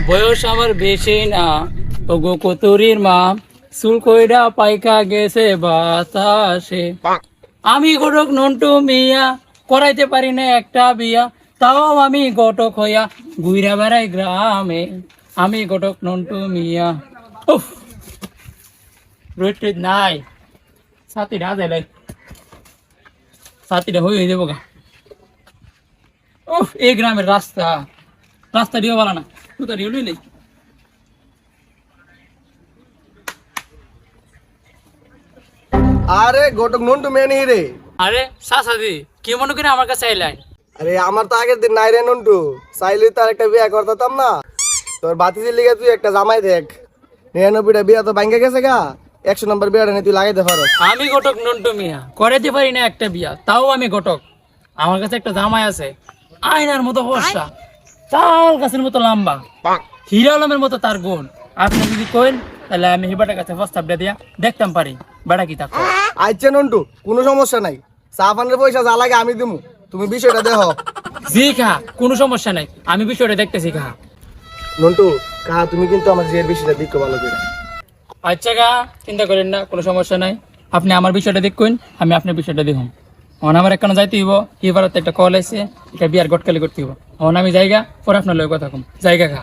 বয়স আমার বেশি না, ওগো কতুরির মা, চুল কইরা পাইকা গেছে বাতাসে। আমি ঘটক নন্টু মিয়া, করাইতে পারি না একটা বিয়া, তাও আমি ঘটক হইয়া ঘুইরা বেড়াই গ্রামে। আমি ঘটক নন্টু মিয়া। উফ, রোদ টোদ নাই, ছাতিটা আজাইলে ছাতিটা হয়ে যাবো গা। উফ, এই গ্রামের রাস্তা, রাস্তা দিও ভালো না, তুই দিও লইলে। আরে ঘটক নন্টু মেয়ে নেই রে। আরে সাসাদি, কি মনে করে আমার কাছে আইলাই? আরে আমার তো আগের দিন নাই রে নন্টু, চাইলে তো একটা বিয়ে করতাম না। তোর বাতিজির লিগে তুই একটা জামাই দেখ, 99টা বিয়া তো ভাঙ্গে গেছে গা, 100 নম্বর বিয়াটা নিয়ে তুই লাগাইতে পারো। আমি ঘটক নন্টু মিয়া, করাইতে পারি না একটা বিয়া, তাও আমি ঘটক। আমার কাছে একটা জামাই আছে, আয়নার মতো ফর্সা, তাল গাছের মতো লম্বা, হিরা আলমের মতো তার গুণ। আপনি যদি কইন তাহলে আমি হিবাটার কাছে প্রস্তাবটা দিয়া দেখতাম পারি বেড়া কি থাকো। আচ্ছা নন্টু, কোনো সমস্যা নাই, চা পানের পয়সা যা লাগে আমি দিমু, তুমি বিষয়টা দেখো। জি খা, কোনো সমস্যা নাই, আমি বিষয়টা দেখতেছি খা। নন্টু কাহা, তুমি কিন্তু আমার জিয়ের বিষয়টা দেখো ভালো করে। আচ্ছা গা, চিন্তা করেন না, কোনো সমস্যা নাই। আপনি আমার বিষয়টা দেখুন, আমি আপনার বিষয়টা দেখুন। অন আমার একখানে যাইতে হইব, এবার একটা কল আছে, এটা বিয়ার গটকালি করতে হইব। অন আমি জায়গা পরে আপনার লয় কথা কম জায়গা খা।